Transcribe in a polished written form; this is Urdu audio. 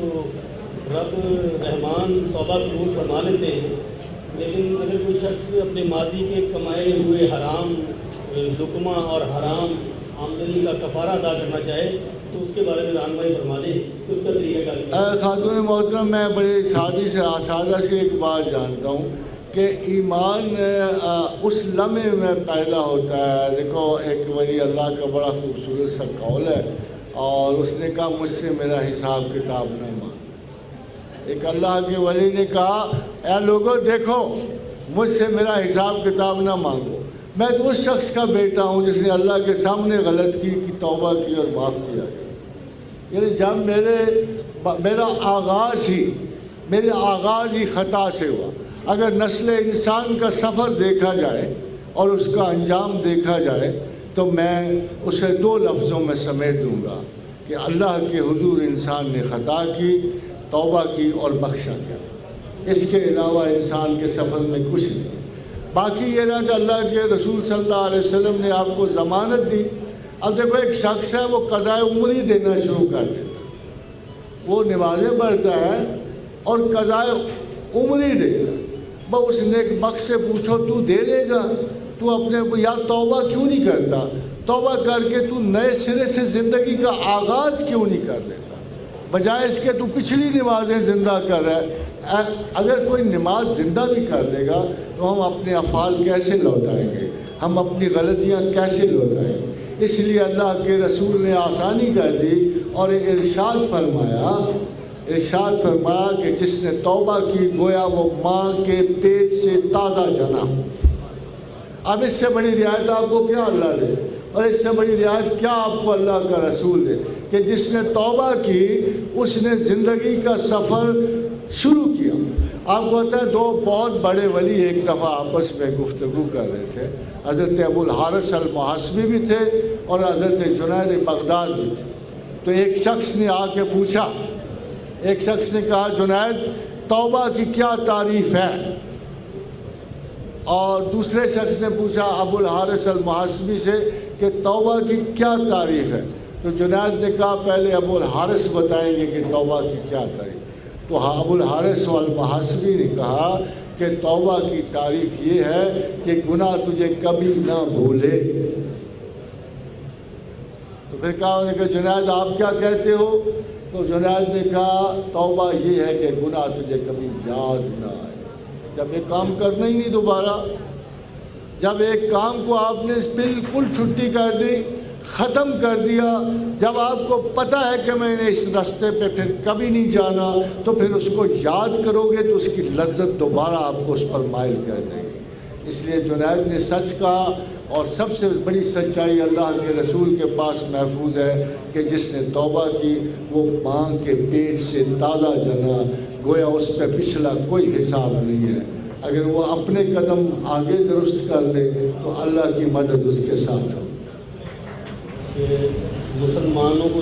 تو رب رحمان توبہ قبول فرما لیتے ہیں، لیکن اگر کوئی شخص اپنے ماضی کے کمائے ہوئے حرام زکمہ اور حرام آمدنی کا کفارہ ادا کرنا چاہے تو اس کے بارے میں رہنمائی فرما دیں کہ اس کا طریقہ کار کیا ہے؟ خاتون محترم، میں بڑی سادہ سے ایک بات جانتا ہوں کہ ایمان اس لمحے میں پیدا ہوتا ہے۔ دیکھو، ایک ولی اللہ کا بڑا خوبصورت سا قول ہے، اور اس نے کہا مجھ سے میرا حساب کتاب نہ مانگ۔ ایک اللہ کے ولی نے کہا اے لوگوں دیکھو، مجھ سے میرا حساب کتاب نہ مانگو، میں تو اس شخص کا بیٹا ہوں جس نے اللہ کے سامنے غلط کی توبہ کی اور معاف کیا۔ یعنی جب میرا آغاز ہی خطا سے ہوا۔ اگر نسل انسان کا سفر دیکھا جائے اور اس کا انجام دیکھا جائے تو میں اسے دو لفظوں میں سمیٹ دوں گا کہ اللہ کے حضور انسان نے خطا کی، توبہ کی اور بخشا گیا۔ اس کے علاوہ انسان کے سفر میں کچھ نہیں۔ باقی یہ نہ کہ اللہ کے رسول صلی اللہ علیہ وسلم نے آپ کو ضمانت دی۔ اب دیکھو، ایک شخص ہے وہ قضائے عمری دینا شروع کر دیتا، وہ نمازیں پڑھتا ہے اور قضائے عمری دیتا۔ بس اس نیک بخت سے پوچھو تو دے دے گا؟ تو اپنے یا توبہ کیوں نہیں کرتا؟ توبہ کر کے تو نئے سرے سے زندگی کا آغاز کیوں نہیں کر دیتا؟ بجائے اس کے تو پچھلی نمازیں زندہ کر رہا ہے۔ اگر کوئی نماز زندہ بھی کر دے گا تو ہم اپنے افعال کیسے لوٹائیں گے؟ ہم اپنی غلطیاں کیسے لوٹائیں گے؟ اس لیے اللہ کے رسول نے آسانی کر دی اور ارشاد فرمایا کہ جس نے توبہ کی گویا وہ ماں کے پیٹ سے تازہ جنا۔ اب اس سے بڑی رعایت آپ کو کیا اللہ دے، اور اس سے بڑی رعایت کیا آپ کو اللہ کا رسول دے کہ جس نے توبہ کی اس نے زندگی کا سفر شروع کیا۔ آپ کو پتہ ہے، دو بہت بڑے ولی ایک دفعہ آپس میں گفتگو کر رہے تھے۔ حضرت ابو الحارث المحاسبی بھی تھے اور حضرت جنید بغداد بھی تھے۔ تو ایک شخص نے آ کے پوچھا، ایک شخص نے کہا جنید توبہ کی کیا تعریف ہے؟ اور دوسرے شخص نے پوچھا ابو الحارث المحاسبی سے کہ توبہ کی کیا تعریف ہے؟ تو جنید نے کہا پہلے ابو الحارث بتائیں گے کہ توبہ کی کیا تعریف۔ تو ابو الحارث المحاسبی نے کہا کہ توبہ کی تعریف یہ ہے کہ گناہ تجھے کبھی نہ بھولے۔ تو پھر کہا انہوں نے کہ جنید آپ کیا کہتے ہو؟ تو جنید نے کہا توبہ یہ ہے کہ گناہ تجھے کبھی یاد نہ آئے۔ جب ایک کام کرنا ہی نہیں دوبارہ، جب ایک کام کو آپ نے بالکل چھٹی کر دی، ختم کر دیا، جب آپ کو پتہ ہے کہ میں نے اس راستے پہ پھر کبھی نہیں جانا، تو پھر اس کو یاد کرو گے تو اس کی لذت دوبارہ آپ کو اس پر مائل کر دے گی۔ اس لیے جنید نے سچ کہا، اور سب سے بڑی سچائی اللہ کے رسول کے پاس محفوظ ہے کہ جس نے توبہ کی وہ ماں کے پیٹ سے تازہ جنا، گویا اس پہ پچھلا کوئی حساب نہیں ہے۔ اگر وہ اپنے قدم آگے درست کر لے تو اللہ کی مدد اس کے ساتھ ہو۔ مسلمانوں کو